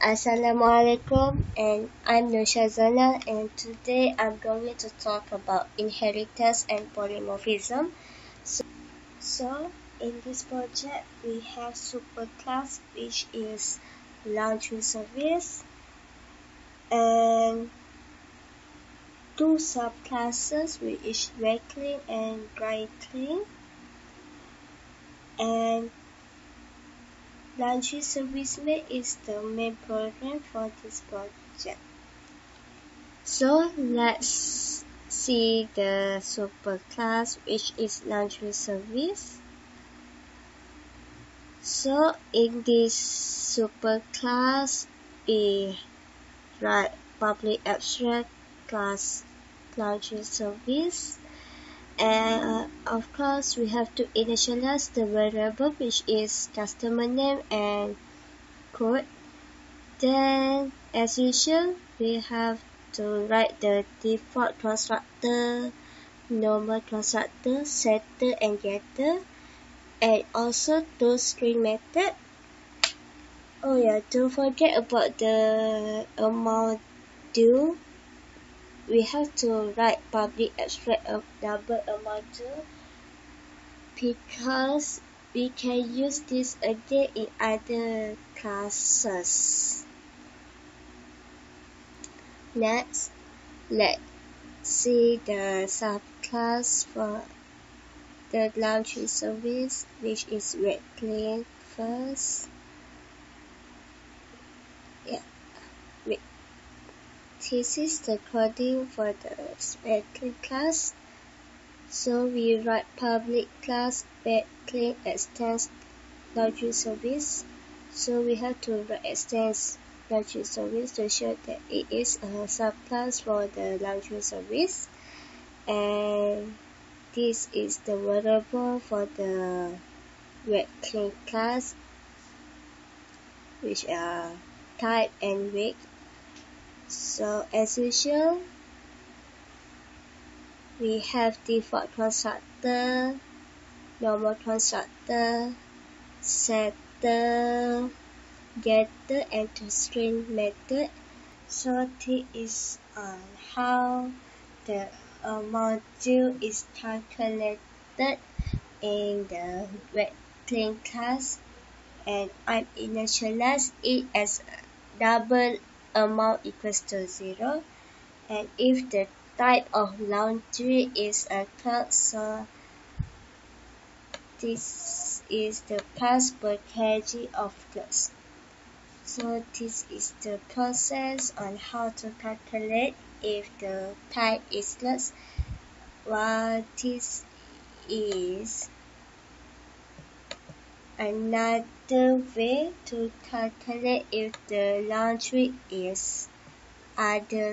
Assalamualaikum, and I'm SYAZANA, and today I'm going to talk about inheritance and polymorphism. So in this project we have superclass, which is laundry service, and two subclasses, which is wet clean and dry clean, and laundry service maid is the main program for this project. So let's see the superclass, which is laundry service. So in this superclass, we write public abstract class laundry service, and of course we have to initialize the variable, which is customer name and code. Then as usual we have to write the default constructor, normal constructor, setter and getter, and also toString method. Oh yeah, don't forget about the amount due. We have to write public abstract of double amount due because we can use this again in other classes. Next, let's see the subclass for the laundry service, which is wet clean first. This is the coding for the wet clean class. So we write public class wet clean extends laundry service. So we have to write extends laundry service to show that it is a subclass for the laundry service, and this is the variable for the wet clean class, which are type and weight. So as usual, we have default constructor, normal constructor, setter, getter, and toString method. So this is on how the amount due is calculated in the wet clean class, and I initialize it as double amount equals to 0, and if the type of laundry is a cloth, so this is the price per kg of clothes. So this is the process on how to calculate if the type is clothes, while this is another way to calculate if the laundry is other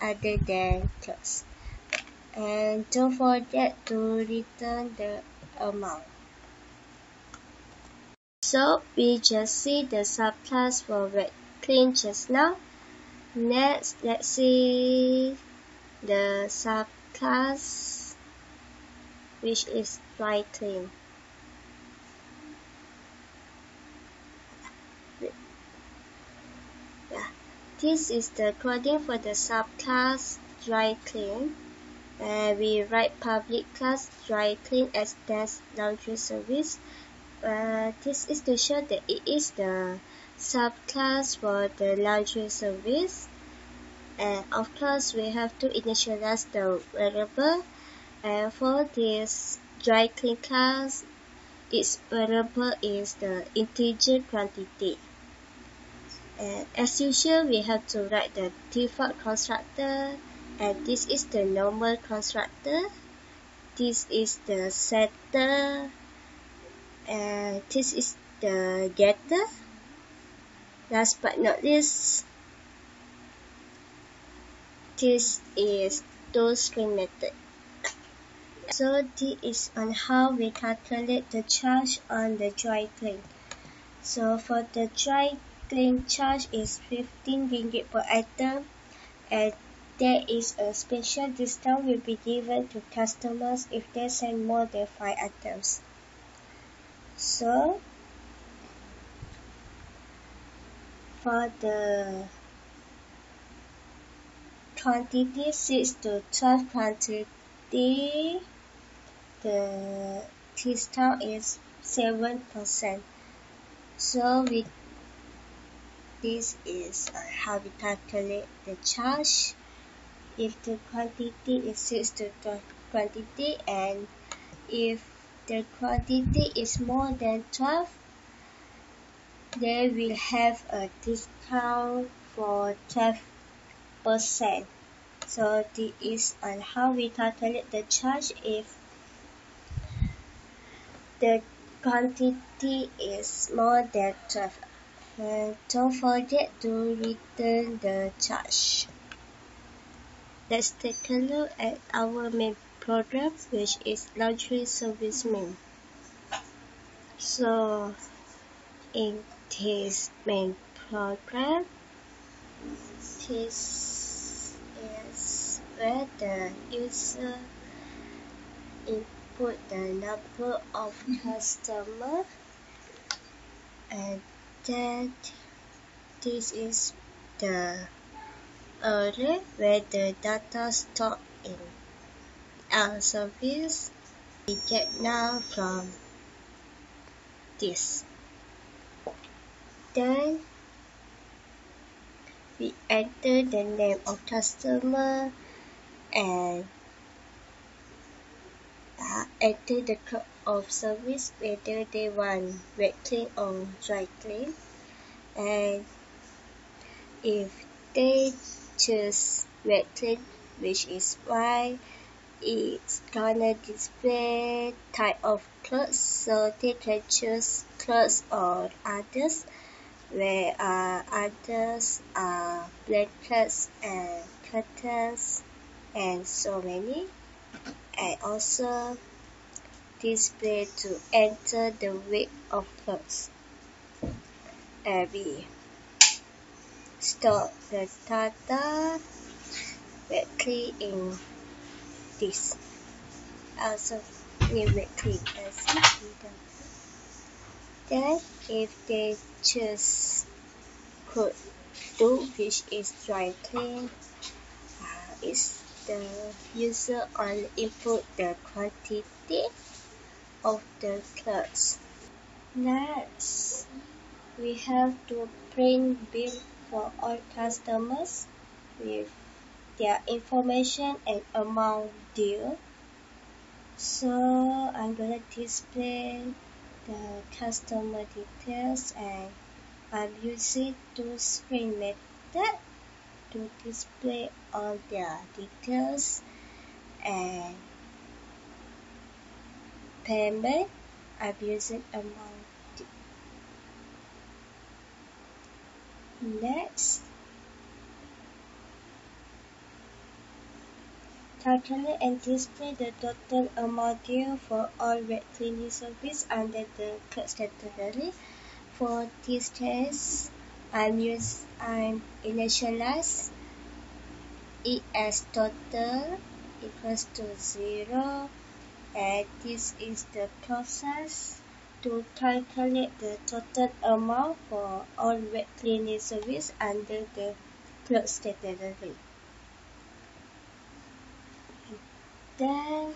than clothes. And don't forget to return the amount. So we just see the subclass for wet clean just now. Next, let's see the subclass, which is dry clean. This is the coding for the subclass dry clean. We write public class dry clean extends laundry service. This is to show that it is the subclass for the laundry service. And of course, we have to initialize the variable. And for this dry clean class, its variable is the integer quantity. And as usual, we have to write the default constructor, and this is the normal constructor, this is the setter, and this is the getter. Last but not least, this is toString method. So this is on how we calculate the charge on the dry clean. So for the dry clean charge is 15 ringgit per item, and there is a special discount will be given to customers if they send more than 5 items. So For the quantity 6 to 12 quantity, the discount is 7%. So this is how we calculate the charge. If the quantity is 6 to 12 quantity, and if the quantity is more than 12, they will have a discount for 12%. So this is on how we calculate the charge if the quantity is more than 12. And don't forget to return the charge. Let's take a look at our main program, which is laundry service main. So in this main program, this is where the user input the number of customers, and then this is the array where the data stored in our service. We get now from this. Then we enter the name of customer and enter the code of service, whether they want wet clean or dry clean. And if they choose wet clean, which is why it's gonna display type of clothes, so they can choose clothes or others, where others are blankets and curtains and so many. And also display to enter the weight of clothes. And we store the data directly in this. Also directly as then if they choose code 2, which is dry clean, is the user only input the quantity of the clothes. Next, we have to print bill for all customers with their information and amount due. So I'm gonna display the customer details, and I'm using two screen method to display all their details. And payment, I'm using amount due. Next, calculate and display the total amount due for all wet cleaning service under the clothes category. For this case, I'm initialize it as total equals to 0, and this is the process to calculate the total amount for all wet cleaning service under the clothes category. Then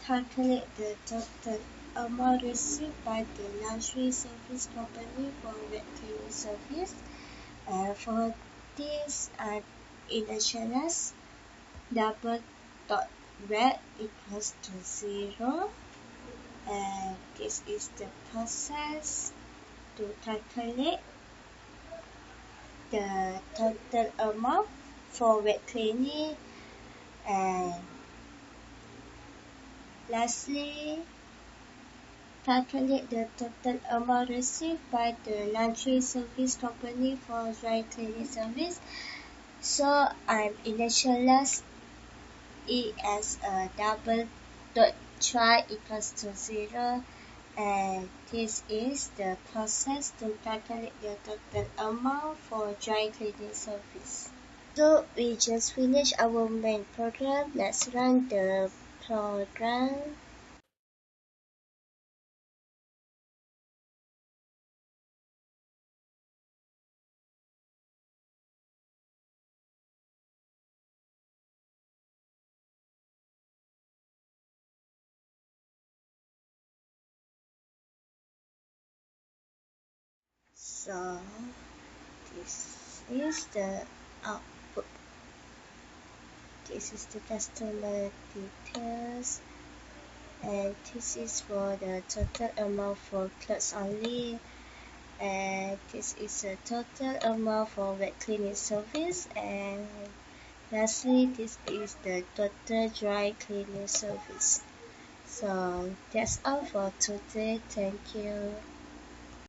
calculate the total amount received by the laundry service company for wet cleaning service. For this, I initialize double dot wet equals to 0, and this is the process to calculate the total amount for wet cleaning. And lastly, calculate the total amount received by the laundry service company for dry cleaning service. So I'm initialize it as a double dot try equals to 0, and this is the process to calculate the total amount for dry cleaning service. So we just finished our main program. Let's run the program. So this is the output. This is the customer details, and this is for the total amount for clothes only, and this is the total amount for wet cleaning service, and lastly this is the total dry cleaning service. So that's all for today. Thank you.